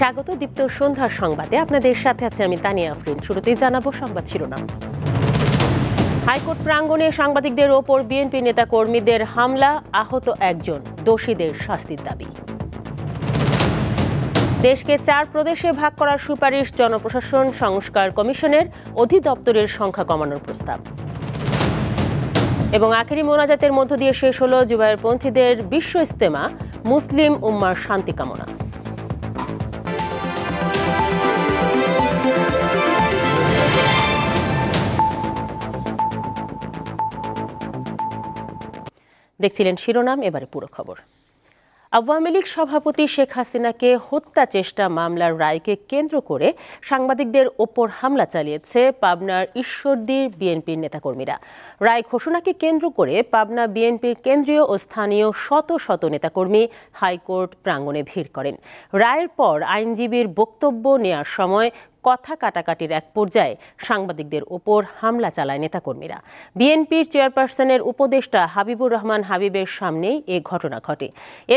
স্বাগত দীপ্ত সন্ধ্যার সংবাদে আপনাদের সাথে আছে আমি তানিয়া আফরিন। শুরুতেই জানাবো সংবাদ শিরোনাম। হাইকোর্ট প্রাঙ্গণে সাংবাদিকদের ওপর বিএনপি নেতা কর্মীদের হামলা, আহত একজন, দোষীদের শাস্তির দাবি। দেশকে 4 প্রদেশে ভাগ করার সুপারিশ জনপ্রশাসন সংস্কার কমিশনের, অধিদপ্তরের সংখ্যা কমানোর প্রস্তাব। এবং আখেরি মোনাজাতের মধ্য দিয়ে শেষ হলো জুবায়েরপন্থীদের বিশ্ব ইজতেমা, মুসলিম উম্মার শান্তি কামনা। দেখছিলেন শিরোনাম, এবারে পুরো খবর। আওয়ামী লীগ সভাপতি শেখ হাসিনাকে হত্যা চেষ্টা মামলার রায়কে কেন্দ্র করে সাংবাদিকদের ওপর হামলা চালিয়েছে পাবনার ঈশ্বরদীর বিএনপির নেতাকর্মীরা। রায় ঘোষণাকে কেন্দ্র করে পাবনা বিএনপির কেন্দ্রীয় ও স্থানীয় শত শত নেতাকর্মী হাইকোর্ট প্রাঙ্গণে ভিড় করেন। রায়ের পর আইনজীবীর বক্তব্য নেওয়ার সময় কথা কাটাকাটির এক পর্যায়ে সাংবাদিকদের ওপর হামলা চালায় নেতাকর্মীরা। বিএনপির চেয়ারপারসনের উপদেষ্টা হাবিবুর রহমান হাবিবের সামনেই এ ঘটনা ঘটে।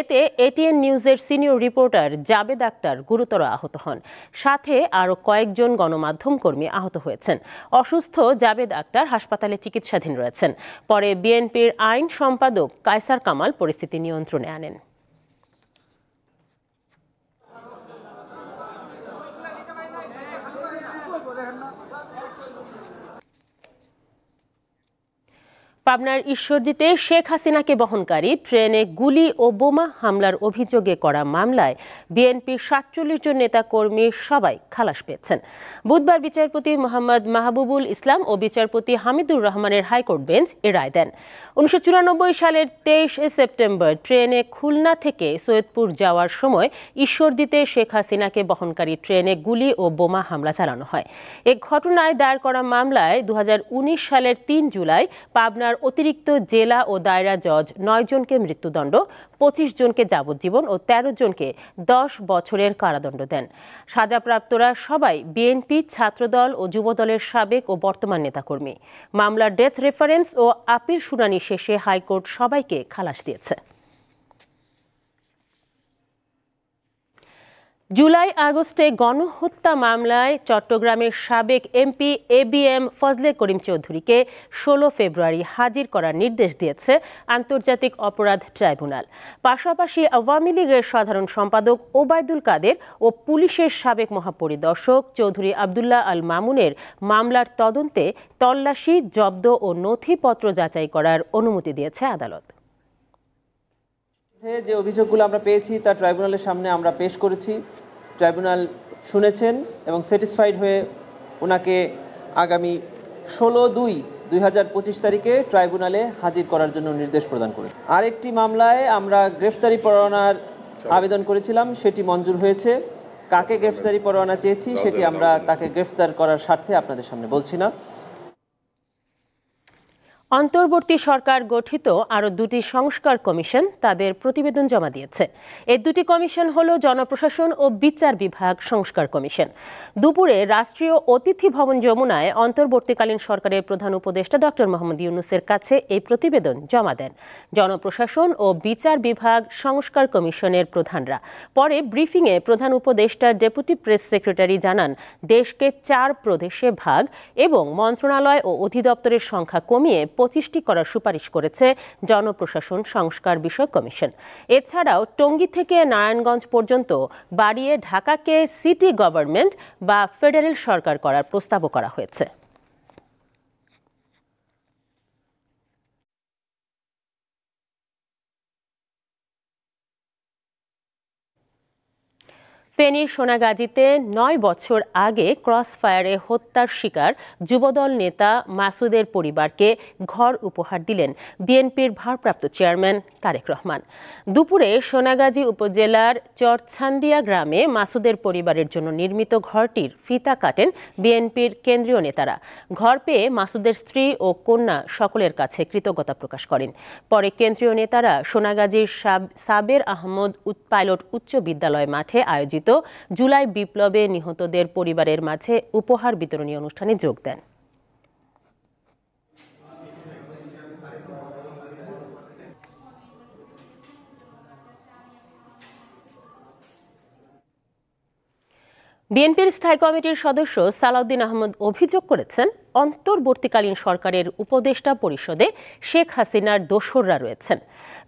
এতে এটিএন নিউজের সিনিয়র রিপোর্টার জাবেদ আক্তার গুরুতর আহত হন। সাথে আরও কয়েকজন গণমাধ্যম কর্মী আহত হয়েছেন। অসুস্থ জাবেদ আক্তার হাসপাতালে চিকিৎসাধীন রয়েছেন। পরে বিএনপির আইন সম্পাদক কায়সার কামাল পরিস্থিতি নিয়ন্ত্রণে আনেন। পাবনার ঈশ্বরদীতে শেখ হাসিনাকে বহনকারী ট্রেনে গুলি ও বোমা হামলার অভিযোগে করা মামলায় বিএনপির ৪৭ জন নেতাকর্মী সবাই খালাস পেয়েছেন। বুধবার বিচারপতি মোহাম্মদ মাহবুবুল ইসলাম ও বিচারপতি হামিদুর রহমানের হাইকোর্ট বেঞ্চ এ রায় দেন। ১৯৯৪ সালের ২৩ সেপ্টেম্বর ট্রেনে খুলনা থেকে সৈয়দপুর যাওয়ার সময় ঈশ্বরদীতে শেখ হাসিনাকে বহনকারী ট্রেনে গুলি ও বোমা হামলা চালানো হয়। এ ঘটনায় দায়ের করা মামলায় ২০১৯ সালের ৩ জুলাই পাবনার অতিরিক্ত জেলা ও দায়রা জজ ৯ জনকে মৃত্যুদণ্ড, ২৫ জনকে যাবজ্জীবন ও ১৩ জনকে ১০ বছরের কারাদণ্ড দেন। সাজাপ্রাপ্তরা সবাই বিএনপি, ছাত্রদল ও যুবদলের সাবেক ও বর্তমান নেতাকর্মী। মামলার ডেথ রেফারেন্স ও আপিল শুনানি শেষে হাইকোর্ট সবাইকে খালাস দিয়েছে। জুলাই আগস্টে গণহত্যা মামলায় চট্টগ্রামের সাবেক এমপি এবিএম ফজলে করিম চৌধুরীকে ১৬ ফেব্রুয়ারি হাজির করার নির্দেশ দিয়েছে আন্তর্জাতিক অপরাধ ট্রাইব্যুনাল। পাশাপাশি আওয়ামী লীগের সাধারণ সম্পাদক ওবায়দুল কাদের ও পুলিশের সাবেক মহাপরিদর্শক চৌধুরী আবদুল্লাহ আল মামুনের মামলার তদন্তে তল্লাশি, জব্দ ও নথিপত্র যাচাই করার অনুমতি দিয়েছে আদালত। যে অভিযোগগুলো আমরা পেয়েছি তা ট্রাইব্যুনালের সামনে আমরা পেশ করেছি। ট্রাইব্যুনাল শুনেছেন এবং স্যাটিসফাইড হয়ে ওনাকে আগামী ১৬/২/২০২৫ তারিখে ট্রাইব্যুনালে হাজির করার জন্য নির্দেশ প্রদান করে আরেকটি মামলায় আমরা গ্রেফতারি পরোয়ানার আবেদন করেছিলাম, সেটি মঞ্জুর হয়েছে। কাকে গ্রেফতারি পরোয়ানা চেয়েছি সেটি আমরা তাকে গ্রেফতার করার স্বার্থে আপনাদের সামনে বলছি না। অন্তর্বর্তী সরকার গঠিত আরও 2টি সংস্কার কমিশন তাদের প্রতিবেদন জমা দিয়েছে। এই 2টি কমিশন হল জনপ্রশাসন ও বিচার বিভাগ সংস্কার কমিশন। দুপুরে রাষ্ট্রীয় অতিথি ভবন যমুনায় অন্তর্বর্তীকালীন সরকারের প্রধান উপদেষ্টা ডক্টর মোহাম্মদ ইউনূসের কাছে এই প্রতিবেদন জমা দেন জনপ্রশাসন ও বিচার বিভাগ সংস্কার কমিশনের প্রধানরা। পরে ব্রিফিংয়ে প্রধান উপদেষ্টার ডেপুটি প্রেস সেক্রেটারি জানান, দেশকে 4 প্রদেশে ভাগ এবং মন্ত্রণালয় ও অধিদপ্তরের সংখ্যা কমিয়ে 25টি করার সুপারিশ করেছে জনপ্রশাসন সংস্কার বিষয়ক কমিশন। এছাড়াও টঙ্গী থেকে নারায়ণগঞ্জ পর্যন্ত বাড়িয়ে ঢাকাকে সিটি গভর্নমেন্ট বা ফেডারেল সরকার করার প্রস্তাবও করা হয়েছে। ফেনীর সোনাগাজীতে 9 বছর আগে ক্রসফায়ারে হত্যার শিকার যুবদল নেতা মাসুদের পরিবারকে ঘর উপহার দিলেন বিএনপির ভারপ্রাপ্ত চেয়ারম্যান তারেক রহমান। দুপুরে সোনাগাজী উপজেলার চরছান্দিয়া গ্রামে মাসুদের পরিবারের জন্য নির্মিত ঘরটির ফিতা কাটেন বিএনপির কেন্দ্রীয় নেতারা। ঘর পেয়ে মাসুদের স্ত্রী ও কন্যা সকলের কাছে কৃতজ্ঞতা প্রকাশ করেন। পরে কেন্দ্রীয় নেতারা সোনাগাজীর সাবের আহমদ পাইলট উচ্চ বিদ্যালয় মাঠে আয়োজিত জুলাই বিপ্লবে নিহতদের পরিবারের মাঝে উপহার বিতরণী অনুষ্ঠানে যোগ দেন। বিএনপির স্থায়ী কমিটির সদস্য সালাউদ্দিন আহমদ অভিযোগ করেছেন, অন্তর্বর্তীকালীন সরকারের উপদেষ্টা পরিষদে শেখ হাসিনার দোসররা রয়েছেন।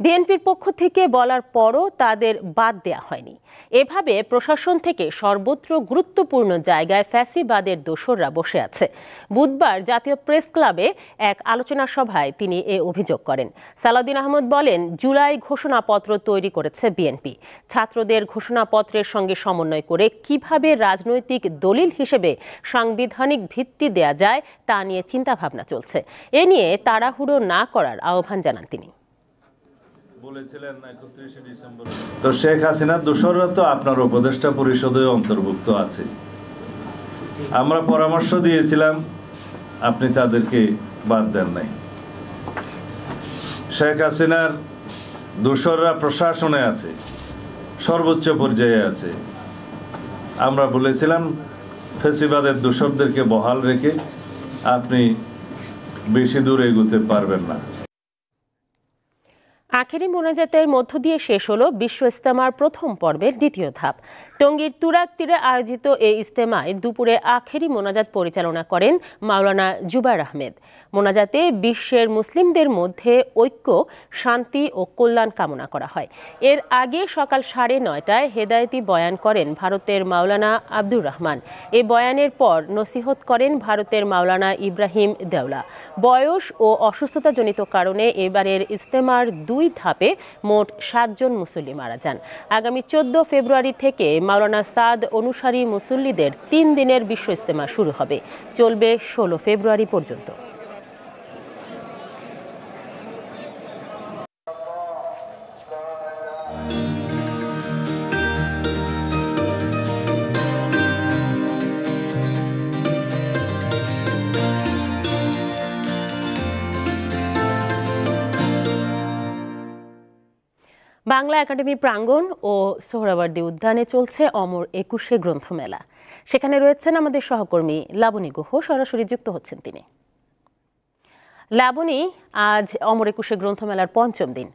বিএনপির পক্ষ থেকে বলার পরও তাদের বাদ দেয়া হয়নি। এভাবে প্রশাসন থেকে সর্বত্র গুরুত্বপূর্ণ জায়গায় ফ্যাসিবাদের দোসররা বসে আছে। বুধবার জাতীয় প্রেস ক্লাবে এক আলোচনা সভায় তিনি এ অভিযোগ করেন। সালাউদ্দিন আহমদ বলেন, জুলাই ঘোষণাপত্র তৈরি করেছে বিএনপি। ছাত্রদের ঘোষণাপত্রের সঙ্গে সমন্বয় করে কিভাবে রাজনৈতিক দলিল হিসেবে সাংবিধানিক ভিত্তি দেয়া যায় তা নিয়ে চিন্তাভাবনা চলছে। এ নিয়ে তাড়াহুড়ো না করার আহ্বান জানান তিনি। তো শেখ হাসিনার দোসররা তো আপনার উপদেষ্টা পরিষদে অন্তর্ভুক্ত আছে। আমরা পরামর্শ দিয়েছিলাম, আপনি তাদেরকে বাদ দেন নাই। শেখ হাসিনার দোসররা প্রশাসনে আছে, সর্বোচ্চ পর্যায়ে আছে। আমরা বলেছিলাম, ফ্যাসিবাদের দোসরদেরকে বহাল রেখে আপনি বেশি দূর এগোতে পারবেন না। আখেরি মোনাজাতের মধ্য দিয়ে শেষ হলো বিশ্ব ইজতেমার প্রথম পর্বের দ্বিতীয় ধাপ। টঙ্গীর তুরাগ তীরে আয়োজিত এই ইজতেমায় দুপুরে আখেরি মোনাজাত পরিচালনা করেন মাওলানা জুবায়ের আহমেদ। মোনাজাতে বিশ্বের মুসলিমদের মধ্যে ঐক্য, শান্তি ও কল্যাণ কামনা করা হয়। এর আগে সকাল 9:30টায় হেদায়েতি বয়ান করেন ভারতের মাওলানা আব্দুর রহমান। এ বয়ানের পর নসিহত করেন ভারতের মাওলানা ইব্রাহিম দেওলা। বয়স ও অসুস্থতাজনিত কারণে এবারের ইজতেমার 2 ধাপে মোট 7 জন মুসল্লি মারা যান। আগামী 14 ফেব্রুয়ারি থেকে মাওলানা সাদ অনুসারী মুসল্লিদের 3 দিনের বিশ্ব ইজতেমা শুরু হবে, চলবে 16 ফেব্রুয়ারি পর্যন্ত। বাংলা একাডেমি প্রাঙ্গণ ও সোহরাওয়ার্দী উদ্যানে চলছে অমর 21 গ্রন্থমেলা। সেখানে রয়েছেন আমাদের সহকর্মী লাবণী গুহ, সরাসরি যুক্ত হচ্ছেন তিনি। লাবণী, আজ অমর 21 গ্রন্থমেলার 5ম দিন।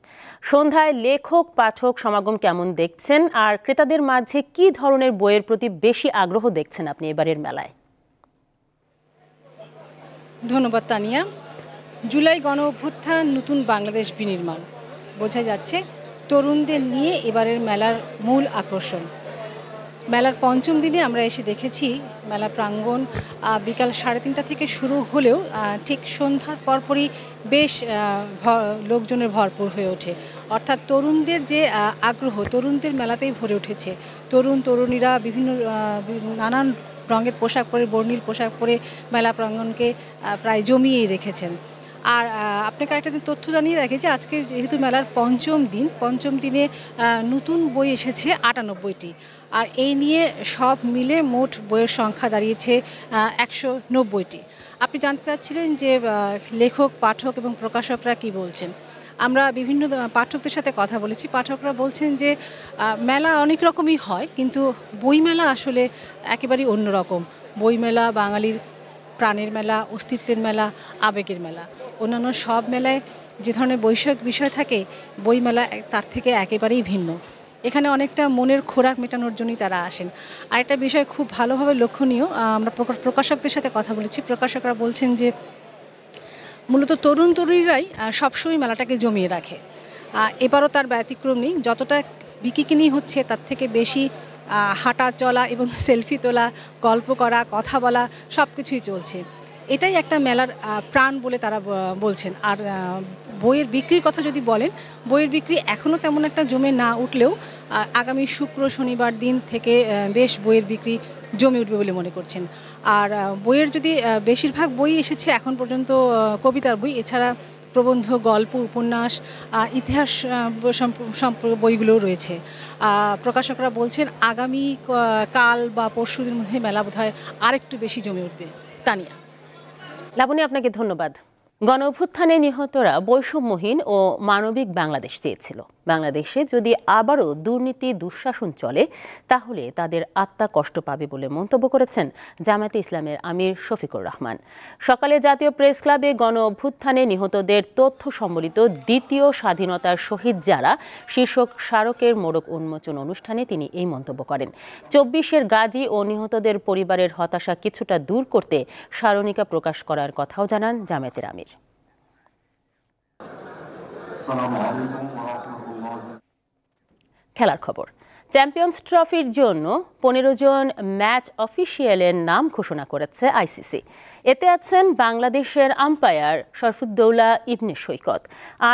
সন্ধ্যায় লেখক পাঠক সমাগম কেমন দেখছেন, আর ক্রেতাদের মাঝে কি ধরনের বইয়ের প্রতি বেশি আগ্রহ দেখছেন আপনি এবারের মেলায়? ধন্যবাদ তানিয়া। জুলাই গণ অভ্যুত্থান, নতুন বাংলাদেশ বিনির্মাণ, বোঝা যাচ্ছে তরুণদের নিয়ে এবারের মেলার মূল আকর্ষণ। মেলার 5ম দিনে আমরা এসে দেখেছি মেলা প্রাঙ্গণ বিকাল 3:30টা থেকে শুরু হলেও ঠিক সন্ধ্যার পরপরই বেশ লোকজনের ভরপুর হয়ে ওঠে। অর্থাৎ তরুণদের যে আগ্রহ, তরুণদের মেলাতেই ভরে উঠেছে। তরুণীরা বিভিন্ন নানান রঙের পোশাক পরে, বর্ণিল পোশাক পরে মেলা প্রাঙ্গণকে প্রায় জমিয়েই রেখেছেন। আর আপনাকে একটা তথ্য জানিয়ে রাখি যে আজকে যেহেতু মেলার 5ম দিনে নতুন বই এসেছে 98টি, আর এই নিয়ে সব মিলে মোট বইয়ের সংখ্যা দাঁড়িয়েছে 190টি। আপনি জানতে চাচ্ছিলেন যে লেখক, পাঠক এবং প্রকাশকরা কি বলছেন। আমরা বিভিন্ন পাঠকদের সাথে কথা বলেছি। পাঠকরা বলছেন যে মেলা অনেক রকমই হয়, কিন্তু বইমেলা আসলে একেবারেই অন্যরকম। বইমেলা বাঙালির প্রাণের মেলা, অস্তিত্বের মেলা, আবেগের মেলা। অন্যান্য সব মেলায় যে ধরনের বৈষয়িক বিষয় থাকে, বইমেলা তার থেকে একেবারেই ভিন্ন। এখানে অনেকটা মনের খোরাক মেটানোর জন্যই তারা আসেন। আর একটা বিষয় খুব ভালোভাবে লক্ষণীয়, আমরা প্রকাশকদের সাথে কথা বলেছি। প্রকাশকরা বলছেন যে মূলত তরুণীরাই সবসময় মেলাটাকে জমিয়ে রাখে। এবারও তার ব্যতিক্রম নেই। যতটা বিকিকিনি হচ্ছে তার থেকে বেশি হাঁটা চলা এবং সেলফি তোলা, গল্প করা, কথা বলা সব কিছুই চলছে। এটাই একটা মেলার প্রাণ বলে তারা বলছেন। আর বইয়ের বিক্রির কথা যদি বলেন, বইয়ের বিক্রি এখনও তেমন একটা জমে না উঠলেও আগামী শুক্র শনিবার দিন থেকে বেশ বইয়ের বিক্রি জমে উঠবে বলে মনে করছেন। আর বইয়ের যদি বেশিরভাগ বই এসেছে এখন পর্যন্ত কবিতার বই, এছাড়া প্রবন্ধ, গল্প, উপন্যাস, ইতিহাস সম্পর্কে বইগুলোও রয়েছে। প্রকাশকরা বলছেন আগামী কাল বা পরশুদিনের মধ্যে মেলা বোধহয় আরেকটু বেশি জমে উঠবে। তানিয়া। লাবণী, আপনাকে ধন্যবাদ। গণঅভ্যুত্থানে নিহতরা বৈষম্যহীন ও মানবিক বাংলাদেশ চেয়েছিল। বাংলাদেশে যদি আবারও দুর্নীতি দুঃশাসন চলে তাহলে তাদের আত্মা কষ্ট পাবে বলে মন্তব্য করেছেন জামায়াতে ইসলামের আমির শফিকুর রহমান। সকালে জাতীয় প্রেস ক্লাবে গণঅভ্যুত্থানে নিহতদের তথ্য সম্বলিত দ্বিতীয় স্বাধীনতার শহীদ যারা শীর্ষক স্মারকের মোড়ক উন্মোচন অনুষ্ঠানে তিনি এই মন্তব্য করেন। ২৪-এর গাজী ও নিহতদের পরিবারের হতাশা কিছুটা দূর করতে স্মারণিকা প্রকাশ করার কথাও জানান জামায়াতের আমির। খেলার খবর। চ্যাম্পিয়ন্স ট্রফির জন্য ১৫ জন ম্যাচ অফিসিয়ালের নাম ঘোষণা করেছে আইসিসি। এতে আছেন বাংলাদেশের আম্পায়ার শরফুদ্দৌলা ইবনে সৈকত।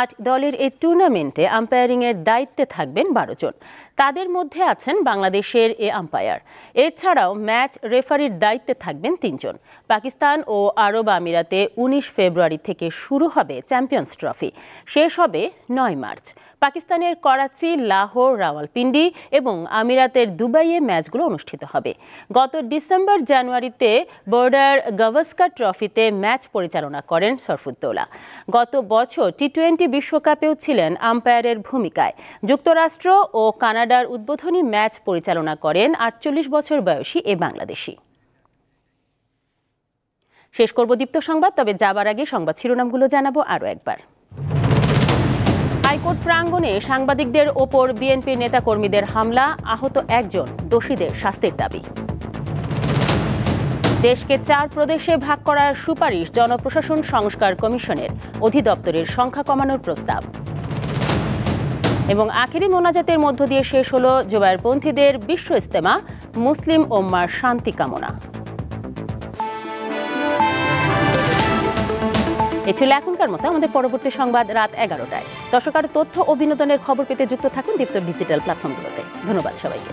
৮ দলের এই টুর্নামেন্টে আম্পায়ারিংয়ের দায়িত্বে থাকবেন ১২ জন। তাদের মধ্যে আছেন বাংলাদেশের এ আম্পায়ার। এছাড়াও ম্যাচ রেফারির দায়িত্বে থাকবেন ৩ জন। পাকিস্তান ও আরব আমিরাতে ১৯ ফেব্রুয়ারি থেকে শুরু হবে চ্যাম্পিয়ন্স ট্রফি, শেষ হবে ৯ মার্চ। পাকিস্তানের করাচি, লাহোর, রাওয়ালপিন্ডি এবং আমিরাতের দুবাইয়ে ম্যাচগুলো অনুষ্ঠিত হবে। গত ডিসেম্বর জানুয়ারিতে বর্ডার গাভাস্কার ট্রফিতে ম্যাচ পরিচালনা করেন শরফুদ্দৌলা। গত বছর টি-20 বিশ্বকাপেও ছিলেন আম্পায়ারের ভূমিকায়। যুক্তরাষ্ট্র ও কানাডার উদ্বোধনী ম্যাচ পরিচালনা করেন ৪৮ বছর বয়সী এ বাংলাদেশি। শেষ করব দীপ্ত সংবাদ, তবে যাবার আগে সংবাদ শিরোনামগুলো জানাবো আরও একবার। হাইকোর্ট প্রাঙ্গণে সাংবাদিকদের ওপর বিএনপির নেতাকর্মীদের হামলা, আহত ১ জন, দোষীদের শাস্তির দাবি। দেশকে ৪ প্রদেশে ভাগ করার সুপারিশ জনপ্রশাসন সংস্কার কমিশনের, অধিদপ্তরের সংখ্যা কমানোর প্রস্তাব। এবং আখেরি মোনাজাতের মধ্য দিয়ে শেষ হলো জুবায়েরপন্থীদের বিশ্ব ইজতেমা, মুসলিম উম্মার শান্তি কামনা। এ ছিল এখনকার মতো। আমাদের পরবর্তী সংবাদ রাত 11টায়। দর্শক, তথ্য ও বিনোদনের খবর পেতে যুক্ত থাকুন দীপ্ত ডিজিটাল প্ল্যাটফর্মগুলোতে। ধন্যবাদ সবাইকে।